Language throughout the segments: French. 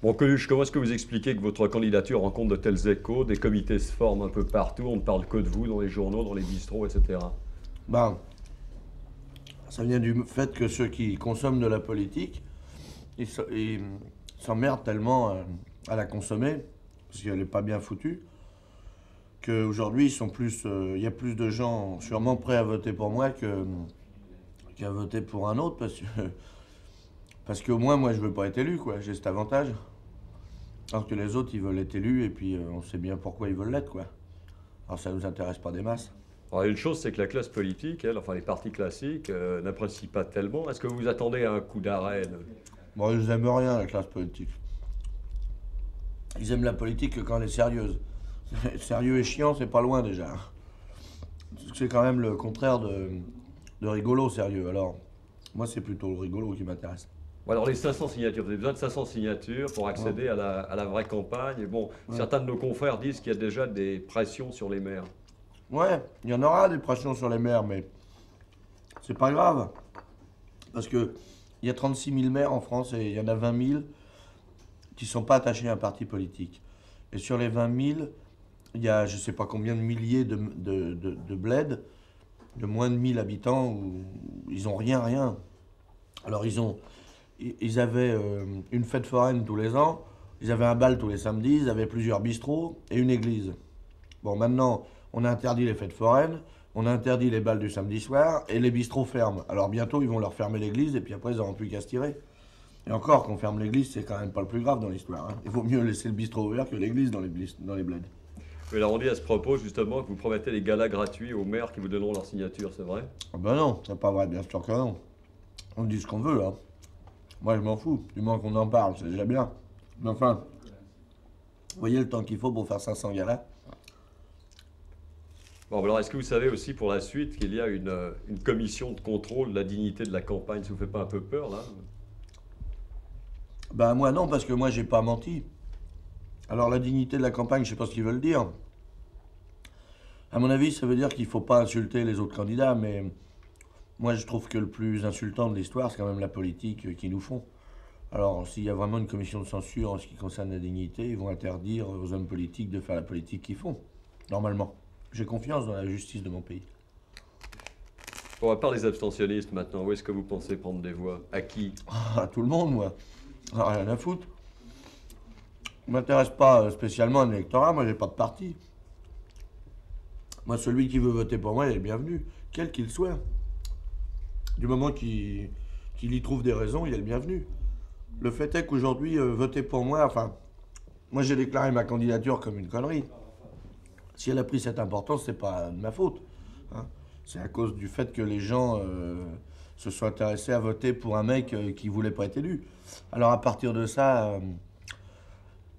Bon, Coluche, comment est-ce que vous expliquez que votre candidature rencontre de tels échos, des comités se forment un peu partout, on ne parle que de vous dans les journaux, dans les bistrots, etc. Ben, ça vient du fait que ceux qui consomment de la politique, ils s'emmerdent tellement à la consommer, parce qu'elle n'est pas bien foutue, qu'aujourd'hui, il y a plus de gens sûrement prêts à voter pour moi qu'à voter pour un autre, parce qu'au moins, moi, je veux pas être élu, quoi. J'ai cet avantage. Alors que les autres, ils veulent être élus, et puis on sait bien pourquoi ils veulent l'être, quoi. Alors ça nous intéresse pas des masses. Alors, une chose, c'est que la classe politique, elle, enfin les partis classiques, n'apprécient pas tellement. Est-ce que vous vous attendez à un coup d'arrêt Bon, ils aiment rien, la classe politique. Ils aiment la politique que quand elle est sérieuse. Sérieux et chiant, c'est pas loin déjà. C'est quand même le contraire de rigolo, sérieux. Alors, moi, c'est plutôt le rigolo qui m'intéresse. Bon, alors les 500 signatures, vous avez besoin de 500 signatures pour Ouais. accéder à la vraie campagne. Et bon, Ouais. certains de nos confrères disent qu'il y a déjà des pressions sur les maires. Ouais, il y en aura des pressions sur les maires, mais c'est pas grave. Parce que il y a 36 000 maires en France et il y en a 20 000 qui sont pas attachés à un parti politique. Et sur les 20 000, il y a je sais pas combien de milliers de bleds de moins de 1000 habitants où ils ont rien, rien. Alors ils avaient une fête foraine tous les ans, ils avaient un bal tous les samedis, ils avaient plusieurs bistrots et une église. Bon, maintenant, on a interdit les fêtes foraines, on a interdit les bals du samedi soir et les bistrots ferment. Alors bientôt, ils vont leur fermer l'église et puis après, ils n'auront plus qu'à se tirer. Et encore, qu'on ferme l'église, c'est quand même pas le plus grave dans l'histoire, hein. Il vaut mieux laisser le bistrot ouvert que l'église dans les bleds. Mais là, on dit à ce propos, justement, que vous promettez des galas gratuits aux maires qui vous donneront leur signature, c'est vrai? Ah ben non, c'est pas vrai, bien sûr que non. On dit ce qu'on veut, là. Moi, je m'en fous. Du moins qu'on en parle, c'est déjà bien. Mais enfin, vous voyez le temps qu'il faut pour faire 500 galas? Bon, alors est-ce que vous savez aussi pour la suite qu'il y a une commission de contrôle de la dignité de la campagne? Ça vous fait pas un peu peur, là? Ben moi non, parce que moi j'ai pas menti. Alors la dignité de la campagne, je sais pas ce qu'ils veulent dire. À mon avis, ça veut dire qu'il faut pas insulter les autres candidats, mais moi je trouve que le plus insultant de l'histoire, c'est quand même la politique qu'ils nous font. Alors s'il y a vraiment une commission de censure en ce qui concerne la dignité, ils vont interdire aux hommes politiques de faire la politique qu'ils font, normalement. J'ai confiance dans la justice de mon pays. Bon, à part les abstentionnistes maintenant, où est-ce que vous pensez prendre des voix? À qui? À tout le monde, moi. Rien à foutre. Je m'intéresse pas spécialement à l'électorat, moi j'ai pas de parti. Moi, celui qui veut voter pour moi, il est le bienvenu, quel qu'il soit. Du moment qu'il y trouve des raisons, il est le bienvenu. Le fait est qu'aujourd'hui, voter pour moi, enfin, moi j'ai déclaré ma candidature comme une connerie. Si elle a pris cette importance, c'est pas de ma faute, hein. C'est à cause du fait que les gens se sont intéressés à voter pour un mec qui voulait pas être élu. Alors à partir de ça,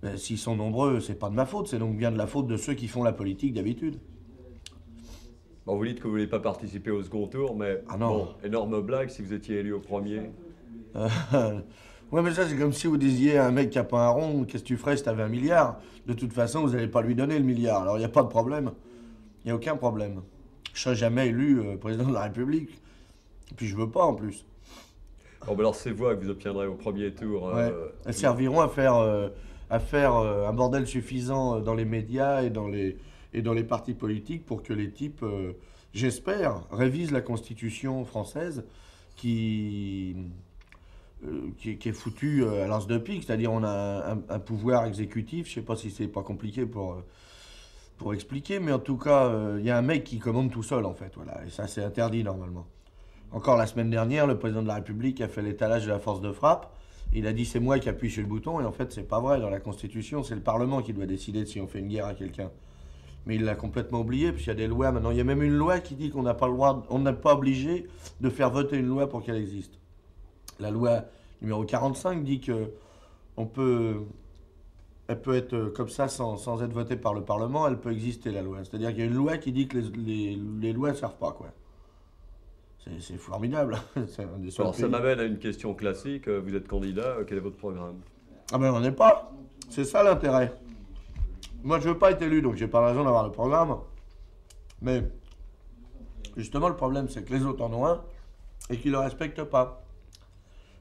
ben, s'ils sont nombreux, c'est pas de ma faute, c'est donc bien de la faute de ceux qui font la politique d'habitude. Bon, vous dites que vous voulez pas participer au second tour, mais Ah bon, non. énorme blague si vous étiez élu au premier. Euh, ouais, mais ça, c'est comme si vous disiez à un mec qui a pas un rond, qu'est-ce que tu ferais si t'avais un milliard? De toute façon, vous n'allez pas lui donner le milliard. Alors, il n'y a pas de problème. Il n'y a aucun problème. Je serai jamais élu président de la République. Et puis, je veux pas en plus. Bon, ben alors ces voix que vous obtiendrez au premier tour, Ouais. Elles serviront à faire un bordel suffisant dans les médias et dans les partis politiques pour que les types, j'espère, révisent la Constitution française qui, qui est foutue à l'as de pique. C'est-à-dire, on a un pouvoir exécutif. Je sais pas si c'est pas compliqué pour expliquer, mais en tout cas, il y a un mec qui commande tout seul, en fait. Voilà. Et ça, c'est interdit normalement. Encore la semaine dernière, le président de la République a fait l'étalage de la force de frappe. Il a dit c'est moi qui appuie sur le bouton, et en fait, c'est pas vrai. Dans la Constitution, c'est le Parlement qui doit décider de si on fait une guerre à quelqu'un. Mais il l'a complètement oublié, puisqu'il y a des lois maintenant. Il y a même une loi qui dit qu'on n'a pas le droit, on n'est pas obligé de faire voter une loi pour qu'elle existe. La loi numéro 45 dit que on peut, elle peut être comme ça sans être votée par le Parlement, elle peut exister la loi. C'est-à-dire qu'il y a une loi qui dit que les lois ne servent pas, quoi. C'est formidable. C'est un des seuls Alors ça pays. m'amène à une question classique. Vous êtes candidat, quel est votre programme? Ah ben on n'est pas. C'est ça l'intérêt. Moi je veux pas être élu, donc j'ai pas de raison d'avoir le programme. Mais justement le problème c'est que les autres en ont un et qu'ils le respectent pas.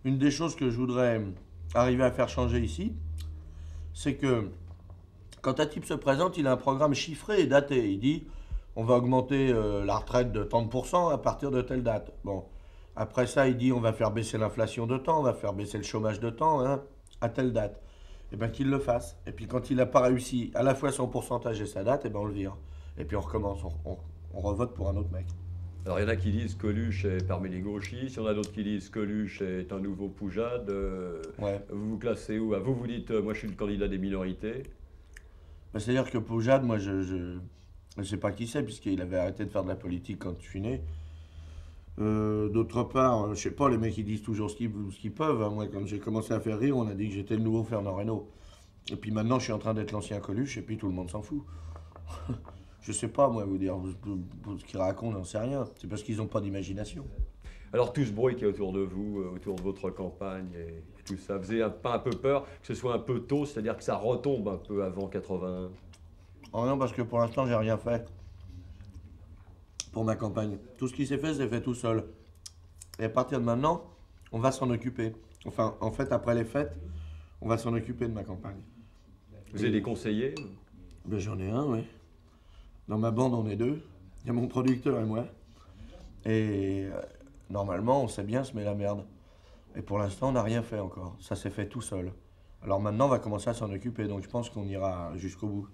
Une des choses que je voudrais arriver à faire changer ici, c'est que quand un type se présente, il a un programme chiffré et daté. Il dit, on va augmenter la retraite de tant de pourcents à partir de telle date. Bon, après ça, il dit, on va faire baisser l'inflation de temps, on va faire baisser le chômage de temps, hein, à telle date. Et bien qu'il le fasse. Et puis quand il n'a pas réussi à la fois son pourcentage et sa date, et ben on le vire. Et puis on recommence, on revote pour un autre mec. Alors il y en a qui disent Coluche est parmi les gauchistes, il y en a d'autres qui disent Coluche est un nouveau Poujade. Ouais. Vous vous classez où? Ah, vous dites moi je suis le candidat des minorités. Ben, c'est-à-dire que Poujade, moi je ne sais pas qui c'est, puisqu'il avait arrêté de faire de la politique quand je suis né. D'autre part, je sais pas, les mecs ils disent toujours ce qu'ils peuvent, hein. Moi, quand j'ai commencé à faire rire, on a dit que j'étais le nouveau Fernand Reynaud. Et puis maintenant, je suis en train d'être l'ancien Coluche, et puis tout le monde s'en fout. Je sais pas, moi, vous dire ce qu'ils racontent, j'en sais rien. C'est parce qu'ils n'ont pas d'imagination. Alors tout ce bruit qui est autour de vous, autour de votre campagne et tout ça, faisait pas un peu peur que ce soit un peu tôt, c'est-à-dire que ça retombe un peu avant 81? Oh non, parce que pour l'instant, j'ai rien fait pour ma campagne. Tout ce qui s'est fait tout seul. Et à partir de maintenant, on va s'en occuper. Enfin, en fait, après les fêtes, on va s'en occuper de ma campagne. Vous avez des conseillers? Ben, j'en ai un, oui. Dans ma bande, on est deux. Il y a mon producteur et moi. Et normalement, on sait bien se met la merde. Et pour l'instant, on n'a rien fait encore. Ça s'est fait tout seul. Alors maintenant, on va commencer à s'en occuper. Donc je pense qu'on ira jusqu'au bout.